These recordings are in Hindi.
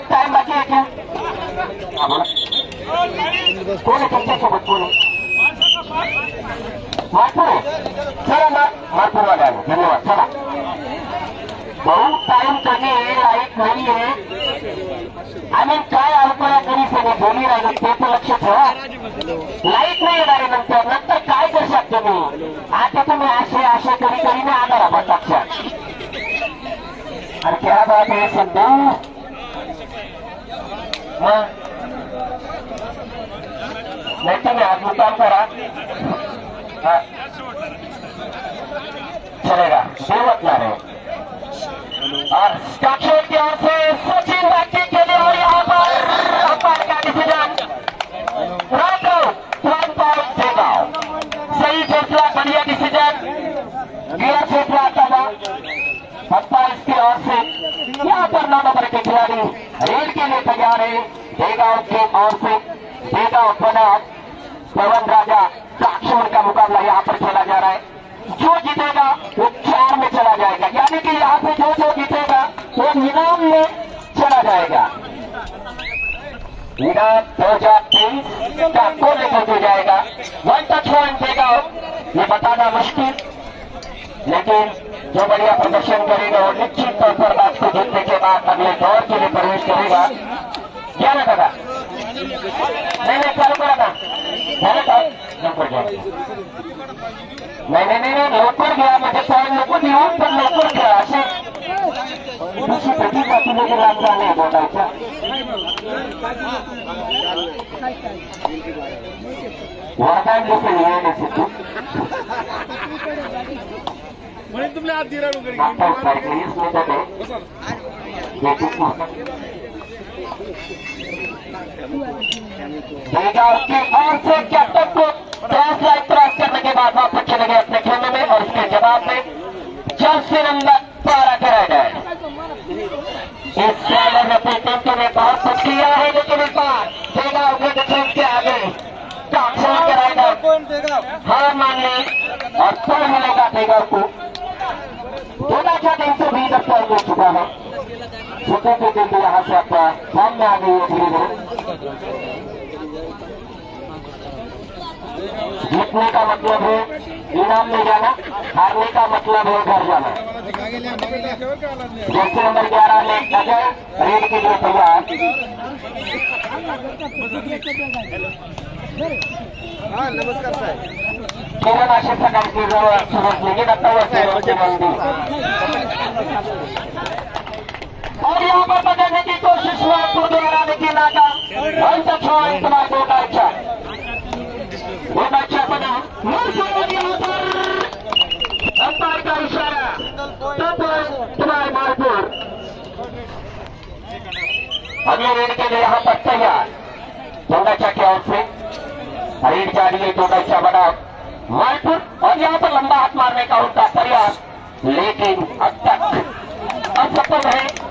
टाइम बाकी आहे क्या कोण तुमच्यासोबत कोण मारपूर चला ना मारपूरवाले आलो धन्यवाद चला भाऊ टाइम कमी आहे लाईट नाहीये आम्ही काय अल्पना करी सगळे बोली राहिलो ते पण लक्ष ठेवा लाईट नाही येणार नंतर नंतर काय करू शकतो मी आता तुम्ही आशे करी करी मी आणार आहात लक्षात अरे क्या बात आहे संधू नहीं तुम्हें आज मुकाम करा चलेगा सेवक ला रहे और स्टाक्षर की ओर से सचिन बाकी के लिए और यहाँ पर अंपायर का डिसीजन वन पॉइंट देगा सही फैसला बढ़िया डिसीजन गिरा फैसला था अंपायर की ओर से यहाँ पर 9 नंबर के खिलाड़ी रेड के लिए तैयार है देगांव की ओर से देगांव बनाम पवन राजा साक्षर का मुकाबला यहाँ पर खेला जा रहा है जो जीतेगा वो 4 में चला जाएगा यानी कि यहाँ पे जो जीतेगा वो इनाम में चला जाएगा इनाम 2023 का को लेकर दिया जाएगा 1 टच पॉइंट देगा ये बताना मुश्किल लेकिन जो बढ़िया प्रदर्शन करेगा वो निश्चित तौर पर मैच को जीतने के बाद अगले दौर के लिए प्रवेश करेगा क्या ना दादा नहीं चालू करा था झालं का लवकर घ्या नाही लवकर घ्या म्हणजे पॉईंट लवकर देऊन पण लवकर घ्या असे तुमची प्रतिभा तुम्ही लाभ झाले बोलायच्या वरदान जैसे लिए नहीं तू म्हणून तुमने हात दिला की ओर से कैप्टन को क्रॉस लाइन क्रॉस करने के बाद वापस चले गए अपने खेमे में और उसके जवाब में जर्सी नंबर 12 के राइडर इस राइडर ने अपने टीम में बहुत कुछ किया है लेकिन इस बार देगा उनके डिफेंस के आगे काक्षण के राइडर हार मान ली और पुल मिलेगा देगा को 320 पॉइंट मिल चुका है छोटे की टीम भी यहाँ से अपना फॉर्म में आ गई है धीरे धीरे जीतने का मतलब है इनाम में जाना हारने का मतलब है घर जाना जैसे नंबर 11 में अजय रेड के लिए तैयार नमस्कार साहेब किरण अशी सकाळची जवळ सुरुवात लेकिन आता वरची मंदी और यहाँ पर बदलने की कोशिश हुआ को द्वारा लेकिन नाकाम अंत छोड़ तुम्हारे दो का अच्छा बना अंपायर का इशारा तब तुम्हारे मारपुर अगले रेड के लिए यहाँ पर तैयार टोडाचा की ओर से रेड जा रही है टोडाचा बना मारपुर और यहाँ पर लंबा हाथ मारने का उनका प्रयास लेकिन अब तक असफल है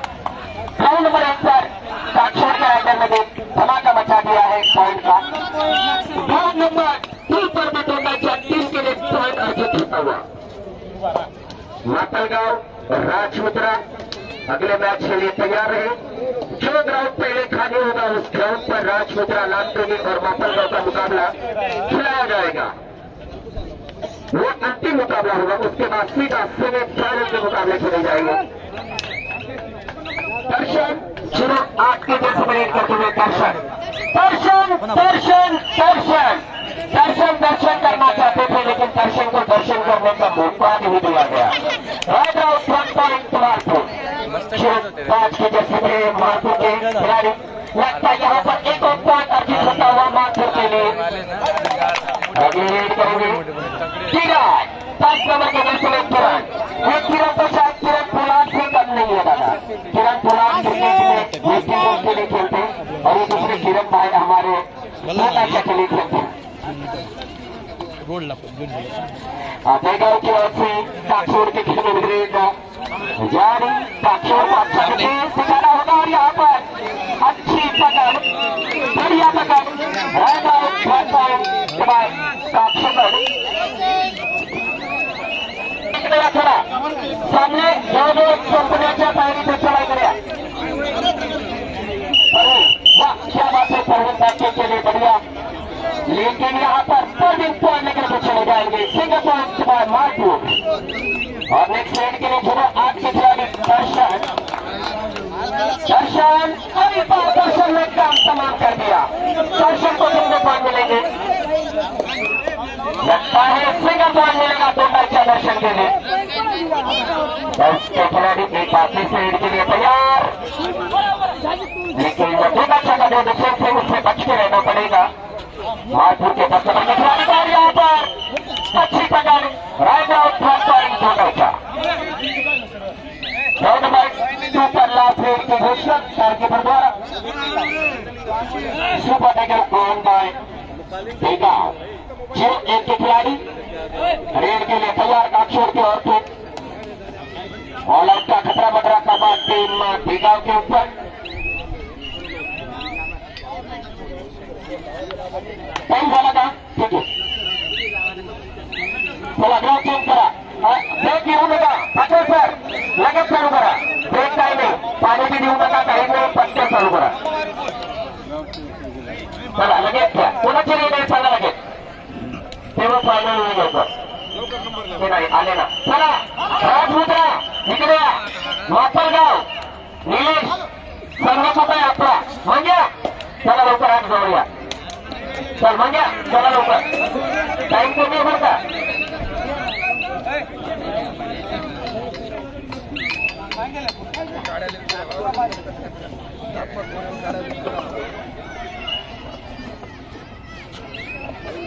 ग्राउंड नंबर 1 पर काक्षोड़ के राइडर ने भी धमाका मचा दिया है पॉइंट का ग्राउंड नंबर 2 पर भी टोडाचा टीम के लिए पॉइंट अर्जित होता हुआ मातलगांव राजमुद्रा अगले मैच के लिए तैयार रहे जो ग्राउंड पहले खाली होगा उस ग्राउंड पर राजमुद्रा लालप्रेमी और मातलगांव का मुकाबला खिलाया जाएगा वो अंतिम मुकाबला होगा उसके बाद सीधा सेमीफाइनल के मुकाबले खेले जाएंगे दर्शन 08 के जैसे परेड करते हुए दर्शन करना चाहते थे लेकिन दर्शन को दर्शन करने का मौका नहीं दिया गया राइट आउट 1 पॉइंट मारपुर 5 के जैसे परेड मारपुर के खिलाड़ी लगता है यहाँ पर एक और पॉइंट अर्जित होता हुआ मारपुर के लिए अगली रेड करेंगे किरण 5 नंबर के जैसे में किरण तो शायद किरण पुलाद से कम नहीं है दादा किरण पुलाद क्रिकेट में के लिए खेलते और ये दूसरे किरण भाई हमारे अच्छा के लिए खेलते देगांव की ओर से काक्षोड़ के खेल में बिगड़ेगा जारी काक्षोड़ को अच्छा सिखाना होगा और यहाँ पर अच्छी पकड़ बढ़िया पकड़ सामने जो कंपन्यांच्या तयारीत चढाई करूया. वाह, क्या बात है, परवीन बैटिंग के लिए बढ़िया. लेकिन यहाँ पर परवीन पॉइंट लेकर के चले जाएंगे. Single point by Marpur. और नेक्स्ट रेड के लिए जुड़े 8 के खिलाड़ी दर्शन. अभी दर्शन ने काम तमाम कर दिया. दर्शन को सिंगल पॉइंट मिलेंगे. लगता है सिंगल पॉइंट मिलेगा दोनों दर्शन के लिए. उसके खिलाड़ी एक बाकी से रेड के लिए तैयार. लेकिन दूसरा अच्छा का जो डिफेंस है उससे बच के रहना पड़ेगा. मारपुर के 10 नंबर के खिलाड़ी और यहाँ पर अच्छी पकड़. राइट आउट स्कोरिंग दोनों. राउंड नंबर 2 पर लास्ट रेड की घोषणा कीपर द्वारा. Super tackle goal by Begaon. जो एक के खिलाड़ी रेड के लिए तैयार. काक्षोर की ओर से ऑल आउट का खतरा मंडरा का बाद टीम बेगांव के ऊपर. टाइम झाला का? ठीक आहे. चला ग्राउंड चेंज करा. ब्रेक घेऊ नका. पाटील सर लगेच चालू करा. ब्रेक काही नाही. पाणी बी देऊ नका. काही नाही. पटकन चालू करा. चला लगेच घ्या. कोणाची रेड आहे सांगा लगेच. तेव्हा फायनल नाही घ्यायचं. ते नाही आले ना. चला राजमुद्रा इकडे या. मापरगाव निलेश संघात होता आपला मंग्या. चला लवकर आत जाऊया. चल मंग्या चला लवकर. टाइम कमी बरं का.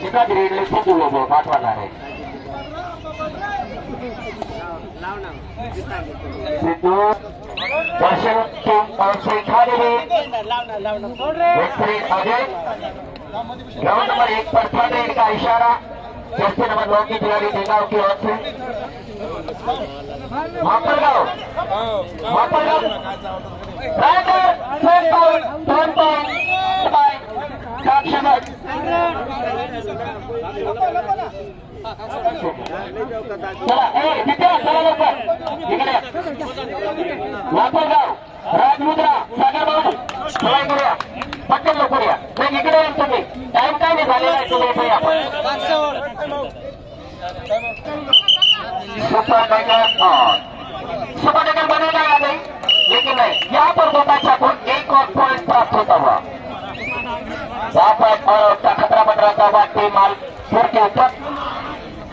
एका ग्रेडले खूप लोक पाठवणार आहे. सिद्धू दर्शन से खाली अजय. ग्राउंड नंबर 1 पर थर्ड रेड का इशारा. जर्सी नंबर 9 की खिलाड़ी बेगांव की ओर से. मापरगांव चला विद्या चला लवकर इकडे. मापरगाव राजमुद्रा सागर भाऊ सवाई करूया. पटकन लवकर या. नाही इकडे या तुम्ही. टाइम काय नाही झालेला आहे. तुम्ही इथे या. सुपर टेकर बनेगा या नहीं. लेकिन नहीं. यहाँ पर गोपाचा को एक और पॉइंट प्राप्त होता हुआ. यहाँ पर का खतरा बन रहा था. वह टीम मालपुर के ऊपर.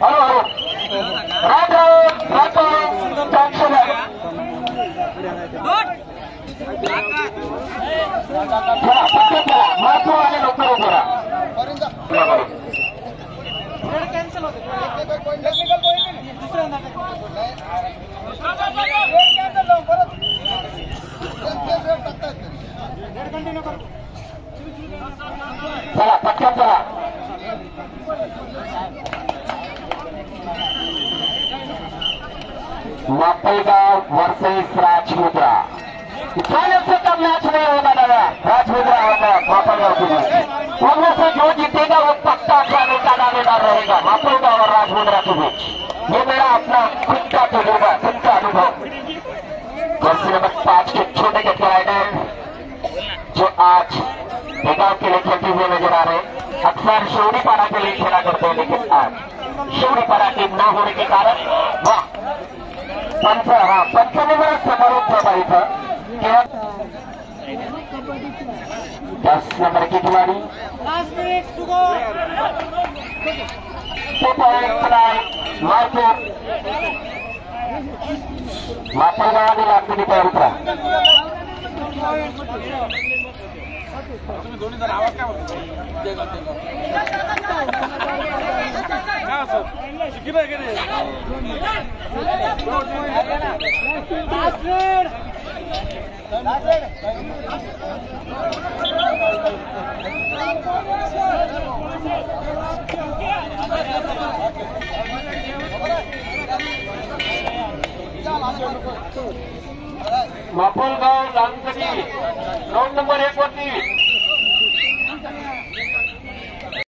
हेलो हेलो मालपुर वाले लोग करा. कॅन्सल होते. चला पटकन चला. मापलगांव वर्सेस राजमुद्रा. फाइनल से कम मैच नहीं होगा दादा. राजमुद्रा होगा मापलगांव के बीच. उनमें से जो जीतेगा वो पक्का खाने का दावेदार रहेगा. मापलगांव और राजमुद्रा के बीच. ये मेरा अपना खुद का तजुर्बा, खुद का अनुभव. जर्सी नंबर 5 के छोटे के खिलाड़ी जो आज बेगांव के लिए खेलते हुए नजर आ रहे हैं. अक्सर शिवड़ीपाड़ा के लिए खेला करते हैं. लेकिन आज शिवड़ीपाड़ा टीम न होने के कारण वह पंचमेवर समारोह प्रभावित था. 10 नंबर की खिलाड़ी मापरगाव लागलेली तयार उतरा. तुम्ही दोन्ही जण आवाज काय बोलतो. मापलगाव लांकडी ग्राउंड नंबर 1 वरती